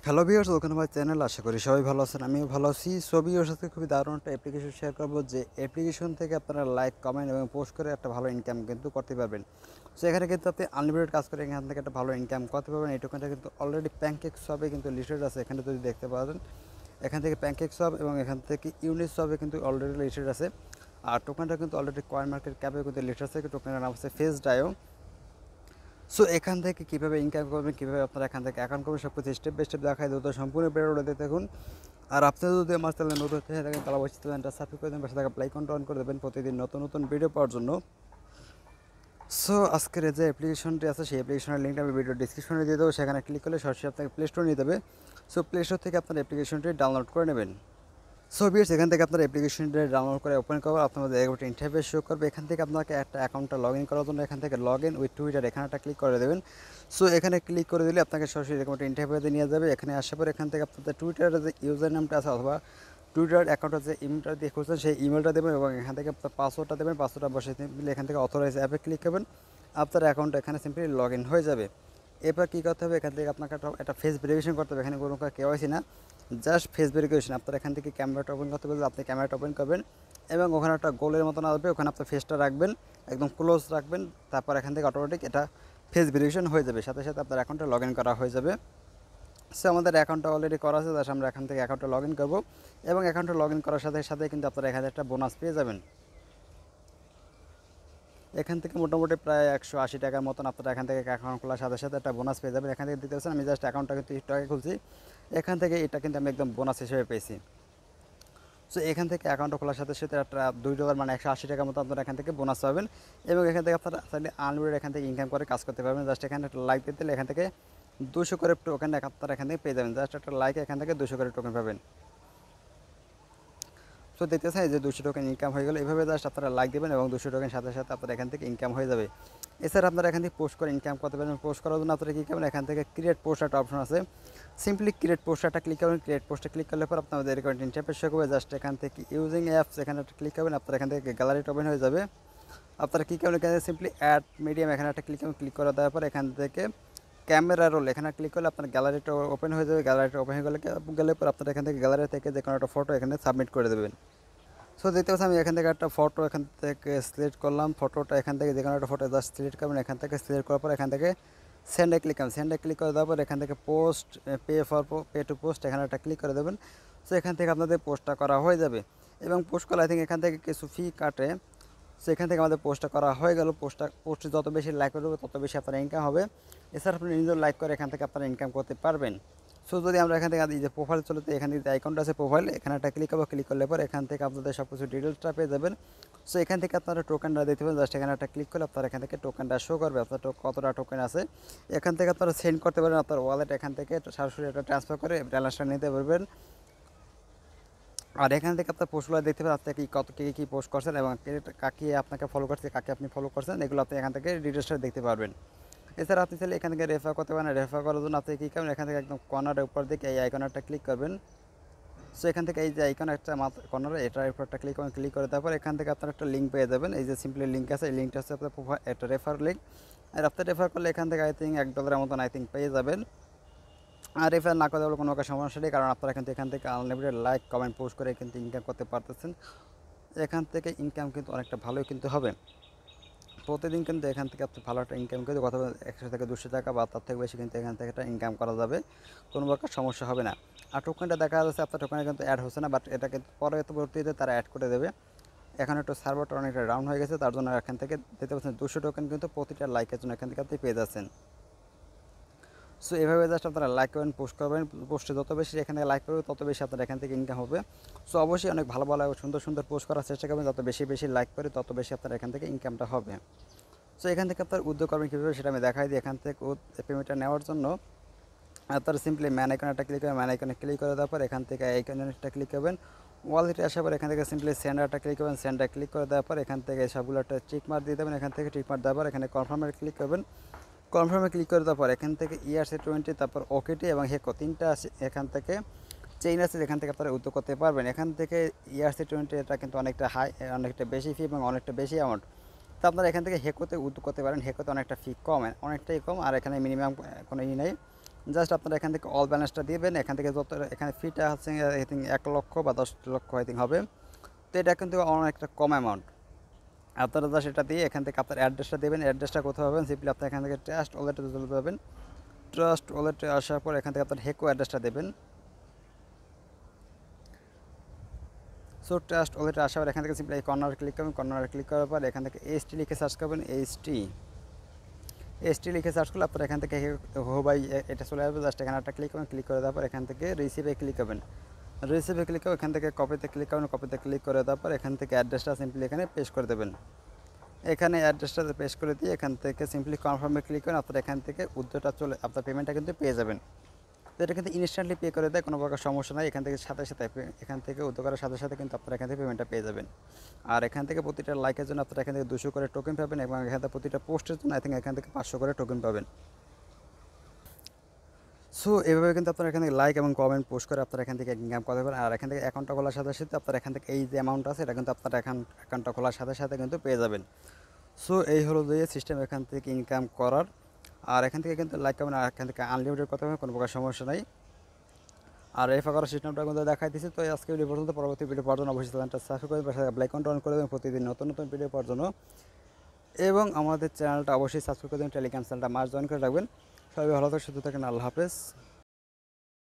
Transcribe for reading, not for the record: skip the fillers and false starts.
Hello viewers, welcome to my channel. আশা করি সবাই ভালো আছেন, আমিও ভালো আছি। সো ভিউয়ার্স, আজকে খুবই দারুণ একটা অ্যাপ্লিকেশন শেয়ার করবো, যে অ্যাপ্লিকেশন থেকে আপনারা লাইক, কমেন্ট এবং পোস্ট করে একটা ভালো ইনকাম কিন্তু করতে পারবেন। সো এখানে কিন্তু আপনি আনলিমিটেড কাজ করে এখান থেকে একটা ভালো ইনকাম করতে পারবেন। এই টোকেনটা কিন্তু অলরেডি প্যানকেক শপে কিন্তু লিস্টেড আছে, এখানে যদি দেখতে পারেন। এখান থেকে প্যানকেক শপ এবং এখান থেকে ইউনিট শপে কিন্তু অলরেডি লিস্টেড আছে। আর টোকেনটা কিন্তু অলরেডি কয়েন মার্কেট ক্যাপে কিন্তু লিস্টেড আছে। টোকেনের নাম হচ্ছে ফেসডাও। সো এখান থেকে কীভাবে ইনকাম করবেন, কীভাবে আপনারা এখান থেকে অ্যাকাউন্ট করবেন, সব কিছু স্টেপ বাই স্টেপ দেখায় দ্রুত সম্পূর্ণ ভিডিওটা দেখুন। আর আপনারা যদি আমার চ্যানেলে নতুন হয়ে থাকেন তাহলে অবশ্যই চ্যানেলটা সাবস্ক্রাইব করে দেবেন, পাশে থাকা বেল আইকনটা অন করে দেবেন প্রতিদিন নতুন নতুন ভিডিও পাওয়ার জন্য। সো আজকের যে অ্যাপ্লিকেশনটি আছে সেই অ্যাপ্লিকেশনের লিঙ্কটা আমি ভিডিও ডিসক্রিপশনে দিয়ে দেবো, সেখানে ক্লিক করলে সরাসরি আপনাকে প্লে স্টোরে নিয়ে দেবে। সো প্লে স্টোর থেকে আপনার অ্যাপ্লিকেশনটি ডাউনলোড করে নেবেন। সো ভিউয়ার্স, এখান থেকে আপনার অ্যাপ্লিকেশনটা ডাউনলোড করে ওপেন করবেন, আপনাদের একটা ইন্টারফেস শো করবে। এখান থেকে আপনাকে একটা অ্যাকাউন্টটা লগ ইন করার জন্য এখান থেকে লগ ইন উইথ টুইটার এখানে একটা ক্লিক করে দেবেন। সো এখানে ক্লিক করে দিলে আপনাকে সরাসরি এরকম একটা ইন্টারফেসে নিয়ে যাবে। এখানে আসার পর এখান থেকে আপনাদের টুইটারের যে ইউজার নামটা আছে অথবা টুইটার অ্যাকাউন্টের যে ইমেলটা দিয়ে খুলছেন সেই ইমেলটা দেবেন এবং এখান থেকে আপনার পাসওয়ার্ডটা দেবেন। পাসওয়ার্ডটা বসে দিলে এখান থেকে অথরাইজ অ্যাপে ক্লিক করবেন, আপনার অ্যাকাউন্টটা এখানে সিম্পলি লগ ইন হয়ে যাবে। এরপর কী করতে হবে, এখান থেকে আপনাকে একটা ফেস ভেরিফিকেশন করতে হবে। এখানে কোনো কেওয়াইসি না, জাস্ট ফেস ভেরিফিকেশন। আপনার এখান থেকে ক্যামেরাটা ওপেন করতে বললে আপনি ক্যামেরাটা ওপেন করবেন এবং ওখানে একটা গোলের মতন আসবে, ওখানে আপনার ফেসটা রাখবেন, একদম ক্লোজ রাখবেন। তারপর এখান থেকে অটোমেটিক এটা ফেস ভেরিফিকেশন হয়ে যাবে, সাথে সাথে আপনার অ্যাকাউন্টে লগ ইন করা হয়ে যাবে। সো আমাদের অ্যাকাউন্টটা অলরেডি করা আছে, জাস্ট আমরা এখান থেকে অ্যাকাউন্টে লগ ইন করবো এবং অ্যাকাউন্টে লগ ইন করার সাথে সাথে কিন্তু আপনারা এখানে একটা বোনাস পেয়ে যাবেন। এখান থেকে মোটামুটি প্রায় 180 টাকার মতন আপনারা এখান থেকে অ্যাকাউন্ট খোলার সাথে সাথে একটা বোনাস পেয়ে যাবেন। এখান থেকে দিতে পারছেন, আমি জাস্ট অ্যাকাউন্টটা কিন্তু 30 টাকা খুলছি, এখান থেকে এটা কিন্তু আমি একদম বোনাস হিসেবে পেয়েছি। সো এখান থেকে অ্যাকাউন্টটা খোলার সাথে সাথে একটা $2 মানে 180 টাকার মতো আপনারা এখান থেকে বোনাস পাবেন এবং এখান থেকে আপনারা চাইলে আনলিমিটেড এখান থেকে ইনকাম করে কাজ করতে পারবেন। জাস্ট এখানে একটা লাইক দিতে এখান থেকে 200 করে টোকেন আপনারা এখান থেকে পেয়ে যাবেন। জাস্ট একটা লাইক এখান থেকে 200 করে টোকেন পাবেন। সো দেখতেছেন এই যে 200 টোকেন ইনকাম হয়ে গেল। এভাবে জাস্ট আপনারা লাইক দেবেন এবং 200 টোকেন সাথে সাথে আপনারা এখান থেকে ইনকাম হয়ে যাবে। এছাড়া আপনারা এখান থেকে পোস্ট করে ইনকাম করতে পারবেন। পোস্ট করার জন্য আপনারা কী করবেন, এখান থেকে ক্রিয়েট পোস্ট একটা অপশন আছে, সিম্পলি ক্রিয়েট পোস্টারটা ক্লিক করবেন। ক্রিয়েট পোস্টে ক্লিক করলে পর আপনাদের এরকম ইন্টারফেস শো করবে। জাস্ট এখান থেকে ইউজিং অ্যাপস এখানে একটা ক্লিক করবেন, আপনার এখান থেকে গ্যালারিটা ওপেন হয়ে যাবে। আপনারা কী করবেন, এখানে সিম্পলি অ্যাড মিডিয়াম এখানে একটা ক্লিক করবেন। ক্লিক করে দেওয়ার পর এখান থেকে ক্যামেরা রোল এখানে ক্লিক করলে আপনার গ্যালারিটা ওপেন হয়ে যাবে। গ্যালারিটা ওপেন হয়ে গেলে পর আপনারা এখান থেকে গ্যালারি থেকে যে কোনো একটা ফটো এখানে সাবমিট করে দেবেন। সো দেখতে পাচ্ছি আমি এখান থেকে একটা ফটো এখান থেকে সিলেক্ট করলাম। ফটোটা এখান থেকে যে কোনো একটা ফটো জাস্ট সিলেক্ট করবেন। এখান থেকে সিলেক্ট করার পর এখান থেকে সেন্ডে ক্লিক করবেন। সেন্ডে ক্লিক করে দেওয়ার পর এখান থেকে পোস্ট পে টু পোস্ট এখানে একটা ক্লিক করে দেবেন। সো এখান থেকে আপনাদের পোস্টটা করা হয়ে যাবে এবং পোস্ট করলে আই থিঙ্ক এখান থেকে কিছু ফি কাটে। সো এখান থেকে আমাদের পোস্টটা করা হয়ে গেল। পোস্টে যত বেশি লাইক করবে তত বেশি আপনার ইনকাম হবে। এছাড়া আপনি নিজের লাইক করে এখান থেকে আপনারা ইনকাম করতে পারবেন। সো যদি আমরা এখান থেকে এই যে প্রোফাইল চলতে এখানে যে আইকনটা আছে প্রোফাইল এখানে একটা ক্লিক করবো। ক্লিক করলে পর এখান থেকে আপনাদের সব কিছু ডিটেলসটা পেয়ে যাবেন। সো এখান থেকে আপনারা টোকেনটা দিতে পারেন। জাস্ট এখানে একটা ক্লিক করলে আপনার এখান থেকে টোকেনটা শো করবে, আপনার কতটা টোকেন আছে। এখান থেকে আপনারা সেন্ড করতে পারেন আপনার ওয়ালেট, এখান থেকে সরাসরি এটা ট্রান্সফার করে ব্যালেন্সটা নিতে পারবেন। আর এখান থেকে আপনার পোস্টগুলো দেখতে পারেন, আপনি কী পোস্ট করছেন এবং কাকে আপনাকে ফলো করছে, কাকে আপনি ফলো করছেন, এগুলো আপনি এখান থেকে ডিটেলসটা দেখতে পারবেন। এছাড়া আপনি চাইলে এখান থেকে রেফার করতে পারেন। রেফার করার জন্য আপনি কী করবেন, এখান থেকে একদম কর্নারের উপর দিকে এই আইকনটা ক্লিক করবেন। সো এখান থেকে এই যে আইকন একটা কর্নারে এটার উপর একটা ক্লিক করবেন। ক্লিক করে তারপর এখান থেকে আপনার একটা লিঙ্ক পেয়ে যাবেন। এই যে সিম্পলি লিঙ্ক আছে, এই লিঙ্কটা হচ্ছে আপনার একটা রেফার লিঙ্ক। আর আপনি রেফার করলে এখান থেকে আই থিঙ্ক $1 মতন আই থিঙ্ক পেয়ে যাবেন। আর রেফার না করতে হলে কোনো একটা সমস্যা নেই, কারণ আপনারা কিন্তু এখান থেকে আনলিমিটেড লাইক কমেন্ট পোস্ট করে কিন্তু ইনকাম করতে পারতেছেন। এখান থেকে ইনকাম কিন্তু অনেকটা ভালোই কিন্তু হবে। প্রতিদিন কিন্তু এখান থেকে আপনি ভালো একটা ইনকাম করে কথা 100 থেকে 200 টাকা বা তার থেকে বেশি কিন্তু এখান থেকে একটা ইনকাম করা যাবে, কোনো প্রকার সমস্যা হবে না। আর টোকেনটা দেখা যাচ্ছে আপনার টোকেনে কিন্তু অ্যাড হচ্ছে না, বাট এটা কিন্তু পরবর্তীতে তারা অ্যাড করে দেবে। এখন একটু সার্ভারটা অনেকটা ডাউন হয়ে গেছে, তার জন্য এখান থেকে দিতে পারছেন 200 টোকেন কিন্তু প্রতিটা লাইকের জন্য এখান থেকে আপনি পেয়ে যাচ্ছেন। সো এভাবে জাস্ট আপনারা লাইক করবেন, পোস্ট করবেন। পোস্টে যত বেশি এখান থেকে লাইক করবে তত বেশি আপনার এখান থেকে ইনকাম হবে। সো অবশ্যই অনেক ভালো ভালো সুন্দর সুন্দর পোস্ট করার চেষ্টা করবেন, যত বেশি বেশি লাইক করে তত বেশি আপনার এখান থেকে ইনকামটা হবে। সো এখান থেকে আপনার উদ্যোগ করবেন কীভাবে সেটা আমি দেখাই দিই। এখান থেকে পেমেন্টটা নেওয়ার জন্য আপনারা সিম্পলি ম্যান আইকনে একটা ক্লিক করবেন। ম্যান আইকনে ক্লিক করে দেওয়ার পর এখান থেকে আইকনে একটা ক্লিক করবেন। ওয়ালেটে আসার পর এখান থেকে সিম্পলি সেন্ডারটা ক্লিক করবেন। সেন্ডার ক্লিক করে দেওয়ার পর এখান থেকে সবগুলো একটা টিক মার্ক দিয়ে দেবেন। এখান থেকে টিক মার্ক দেওয়ার পর এখানে কনফার্মে ক্লিক করবেন। কনফার্মে ক্লিক করে দেওয়ার পর এখান থেকে ERC20 তারপর ওকেটি এবং হেকো তিনটা আছে, এখান থেকে চেইন আছে, এখান থেকে আপনারা উদ্যোগ করতে পারবেন। এখান থেকে ERC20 এটা কিন্তু অনেকটা হাই, অনেকটা বেশি ফি এবং অনেকটা বেশি অ্যামাউন্ট। তো আপনারা এখান থেকে হেকোতে উদ্যোগ করতে পারেন। হেকোতে অনেকটা ফি কম, অনেকটাই কম, আর এখানে মিনিমাম কোনো নেই। জাস্ট আপনারা এখান থেকে অল ব্যালেন্সটা দিবেন। এখান থেকে যত এখানে ফিটা হচ্ছে আই থিঙ্ক 1 লক্ষ বা 10 লক্ষ আই থিঙ্ক হবে। তো এটা কিন্তু অনেকটা কম অ্যামাউন্ট। আপনারা জাস্ট এটা দিয়ে এখান থেকে আপনার অ্যাড্রেসটা দেবেন। অ্যাড্রেসটা কোথায় পাবেন? সিম্পলি আপনি এখান থেকে ট্রাস্ট ওয়ালেটে চলে যাবেন। ট্রাস্ট ওয়ালেটে আসার পর এখান থেকে আপনার হেকো অ্যাড্রেসটা দেবেন। সো ট্রাস্ট ওয়ালেটে আসার পর এখান থেকে সিম্পলি এই কর্নারে ক্লিক করবেন। কর্নারে ক্লিক করার পর এখান থেকে এসটি লিখে সার্চ করবেন। এসটি লিখে সার্চ করলে আপনার এখান থেকে হো বাই এটা চলে আসবে। জাস্ট এখানে একটা ক্লিক করবেন। ক্লিক করে দেওয়ার পর এখান থেকে রিসিভে ক্লিক করবেন। রিসিভে ক্লিক করে এখান থেকে কপিতে ক্লিক করবেন। কপিতে ক্লিক করে দেওয়ার পর এখান থেকে অ্যাড্রেসটা সিম্পলি এখানে পেস্ট করে দেবেন। এখানে অ্যাড্রেসটা পেস্ট করে দিয়ে এখান থেকে সিম্পলি কনফার্মে ক্লিক করেন। আপনার এখান থেকে উদ্যোগটা চলে আপনার পেমেন্টটা কিন্তু পেয়ে যাবেন। তো এটা কিন্তু ইনস্ট্যান্টলি পে করে দেয়, কোনো প্রকার সমস্যা নাই। এখান থেকে সাথে সাথে এখান থেকে উদ্যোগ করার সাথে সাথে কিন্তু আপনারা এখান থেকে পেমেন্টটা পেয়ে যাবেন। আর এখান থেকে প্রতিটা লাইকের জন্য আপনারা এখান থেকে 200 করে টোকেন পাবেন এবং এখান থেকে প্রতিটা পোস্টের জন্য আই থিঙ্ক এখান থেকে 500 করে টোকেন পাবেন। সো এভাবে কিন্তু আপনারা এখান থেকে লাইক এবং কমেন্ট পোস্ট করে আপনারা এখান থেকে ইনকাম করতে পারেন। আর এখান থেকে অ্যাকাউন্টটা খোলার সাথে সাথে আপনারা এখান থেকে এই যে অ্যামাউন্ট আছে এটা কিন্তু আপনারা অ্যাকাউন্টটা খোলার সাথে সাথে কিন্তু পেয়ে যাবেন। সো এই হলো যে সিস্টেম এখান থেকে ইনকাম করার। আর এখান থেকে কিন্তু লাইক কমেন্ট আর এখান থেকে আনলিমিটেড কথা হবে, কোনো প্রকার সমস্যা নাই। আর এই ফাঁকার সিস্টেমটা কিন্তু দেখাই দিচ্ছি। তো আজকে ভিডিও পর্যন্ত, পরবর্তী ভিডিও পাওয়ার জন্য অবশ্যই চ্যানেলটা সাবস্ক্রাইব করে পাশে বেল আইকনটা অন করে দেবেন প্রতিদিন নতুন নতুন ভিডিও পাওয়ার জন্য। এবং আমাদের চ্যানেলটা অবশ্যই সাবস্ক্রাইব করে দেবেন, টেলিগ্রাম চ্যানেলটা মাস্ট জয়েন করে রাখবেন। সবাই ভালো থাকবেন, সুস্থ থাকেন, আল্লাহ হাফেজ।